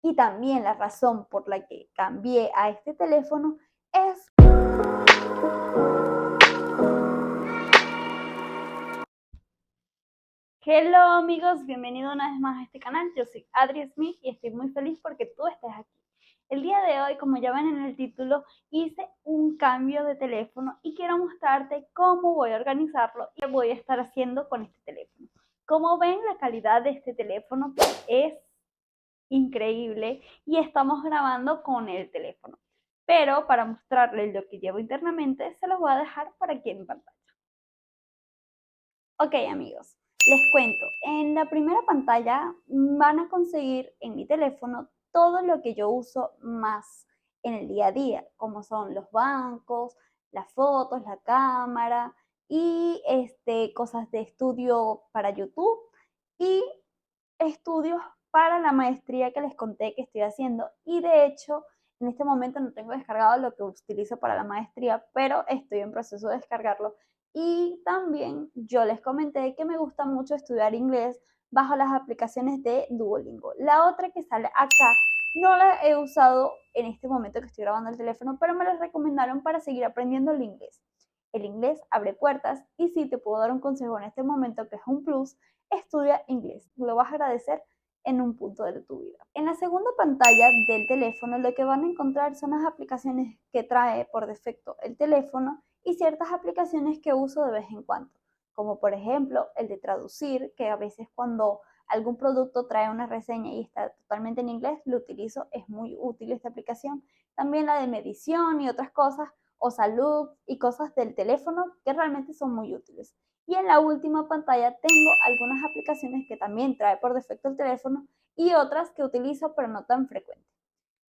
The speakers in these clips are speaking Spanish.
Y también la razón por la que cambié a este teléfono es... Hello amigos, bienvenido una vez más a este canal. Yo soy Adri Smith y estoy muy feliz porque tú estés aquí. El día de hoy, como ya ven en el título, hice un cambio de teléfono y quiero mostrarte cómo voy a organizarlo y qué voy a estar haciendo con este teléfono. Como ven, la calidad de este teléfono es increíble y estamos grabando con el teléfono. Pero para mostrarles lo que llevo internamente, se los voy a dejar por aquí en pantalla. Ok amigos, les cuento, en la primera pantalla van a conseguir en mi teléfono todo lo que yo uso más en el día a día, como son los bancos, las fotos, la cámara y cosas de estudio para YouTube y estudios para la maestría que les conté que estoy haciendo. Y de hecho, en este momento no tengo descargado lo que utilizo para la maestría, pero estoy en proceso de descargarlo. Y también yo les comenté que me gusta mucho estudiar inglés bajo las aplicaciones de Duolingo. La otra que sale acá no la he usado en este momento que estoy grabando el teléfono, pero me la recomendaron para seguir aprendiendo el inglés. El inglés abre puertas y si te puedo dar un consejo en este momento que es un plus, estudia inglés. Lo vas a agradecer en un punto de tu vida. En la segunda pantalla del teléfono lo que van a encontrar son las aplicaciones que trae por defecto el teléfono y ciertas aplicaciones que uso de vez en cuando, como por ejemplo el de traducir, que a veces cuando algún producto trae una reseña y está totalmente en inglés, lo utilizo, es muy útil esta aplicación. También la de medición y otras cosas, o salud y cosas del teléfono que realmente son muy útiles. Y en la última pantalla tengo algunas aplicaciones que también trae por defecto el teléfono y otras que utilizo pero no tan frecuente.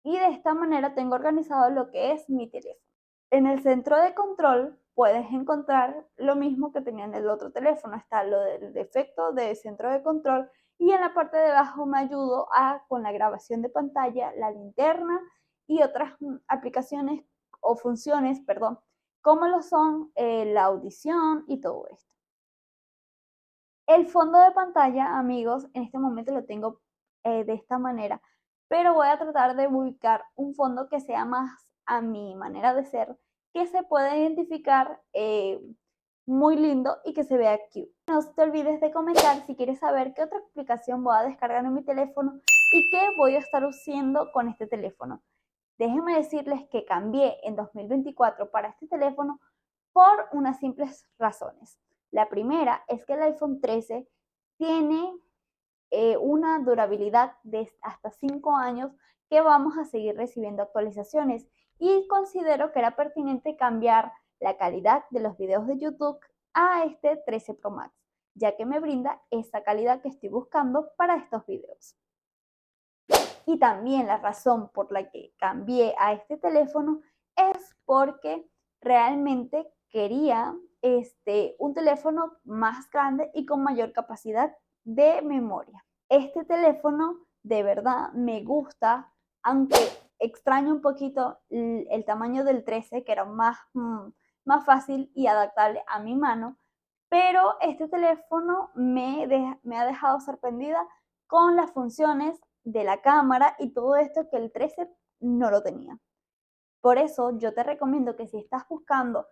Y de esta manera tengo organizado lo que es mi teléfono. En el centro de control puedes encontrar lo mismo que tenía en el otro teléfono. Está lo del defecto de centro de control y en la parte de abajo me ayudo con la grabación de pantalla, la linterna y otras aplicaciones o funciones, perdón, como lo son la audición y todo esto. El fondo de pantalla, amigos, en este momento lo tengo de esta manera, pero voy a tratar de ubicar un fondo que sea más a mi manera de ser, que se pueda identificar muy lindo y que se vea cute. No te olvides de comentar si quieres saber qué otra aplicación voy a descargar en mi teléfono y qué voy a estar usando con este teléfono. Déjenme decirles que cambié en 2024 para este teléfono por unas simples razones. La primera es que el iPhone 13 tiene una durabilidad de hasta 5 años que vamos a seguir recibiendo actualizaciones y considero que era pertinente cambiar la calidad de los videos de YouTube a este 13 Pro Max, ya que me brinda esa calidad que estoy buscando para estos videos. Y también la razón por la que cambié a este teléfono es porque realmente quería un teléfono más grande y con mayor capacidad de memoria. Este teléfono de verdad me gusta, aunque extraño un poquito el tamaño del 13, que era más fácil y adaptable a mi mano, pero este teléfono me ha dejado sorprendida con las funciones de la cámara y todo esto que el 13 no lo tenía. Por eso yo te recomiendo que si estás buscando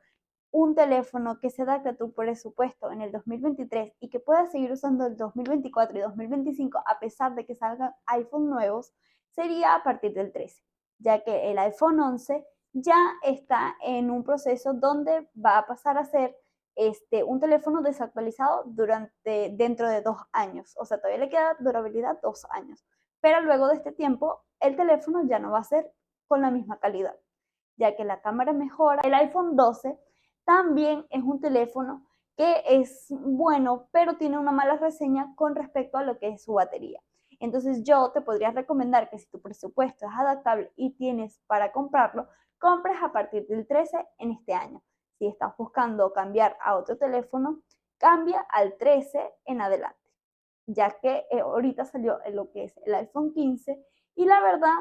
un teléfono que se adapte a tu presupuesto en el 2023 y que puedas seguir usando el 2024 y 2025 a pesar de que salgan iPhone nuevos, sería a partir del 13, ya que el iPhone 11 ya está en un proceso donde va a pasar a ser un teléfono desactualizado dentro de 2 años. O sea, todavía le queda durabilidad 2 años. Pero luego de este tiempo, el teléfono ya no va a ser con la misma calidad, ya que la cámara mejora. El iPhone 12 también es un teléfono que es bueno, pero tiene una mala reseña con respecto a lo que es su batería. Entonces yo te podría recomendar que si tu presupuesto es adaptable y tienes para comprarlo, compres a partir del 13 en este año. Si estás buscando cambiar a otro teléfono, cambia al 13 en adelante, ya que ahorita salió lo que es el iPhone 15 y la verdad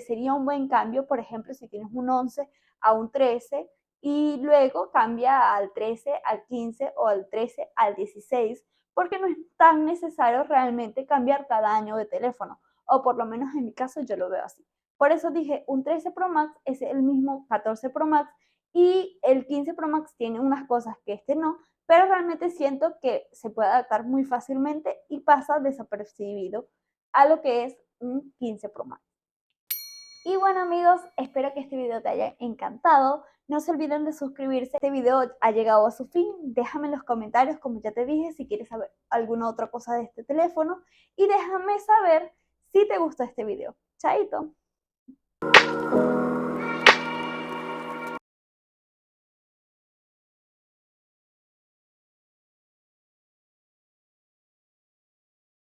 sería un buen cambio, por ejemplo, si tienes un 11 a un 13 y luego cambia al 13, al 15 o al 13 al 16, porque no es tan necesario realmente cambiar cada año de teléfono. o por lo menos en mi caso yo lo veo así. Por eso dije, un 13 Pro Max es el mismo 14 Pro Max y el 15 Pro Max tiene unas cosas que este no, pero realmente siento que se puede adaptar muy fácilmente y pasa desapercibido a lo que es un 15 Pro Max. Y bueno amigos, espero que este video te haya encantado. No se olviden de suscribirse. Este video ha llegado a su fin. Déjame en los comentarios, como ya te dije, si quieres saber alguna otra cosa de este teléfono. Y déjame saber si te gustó este video. Chaito.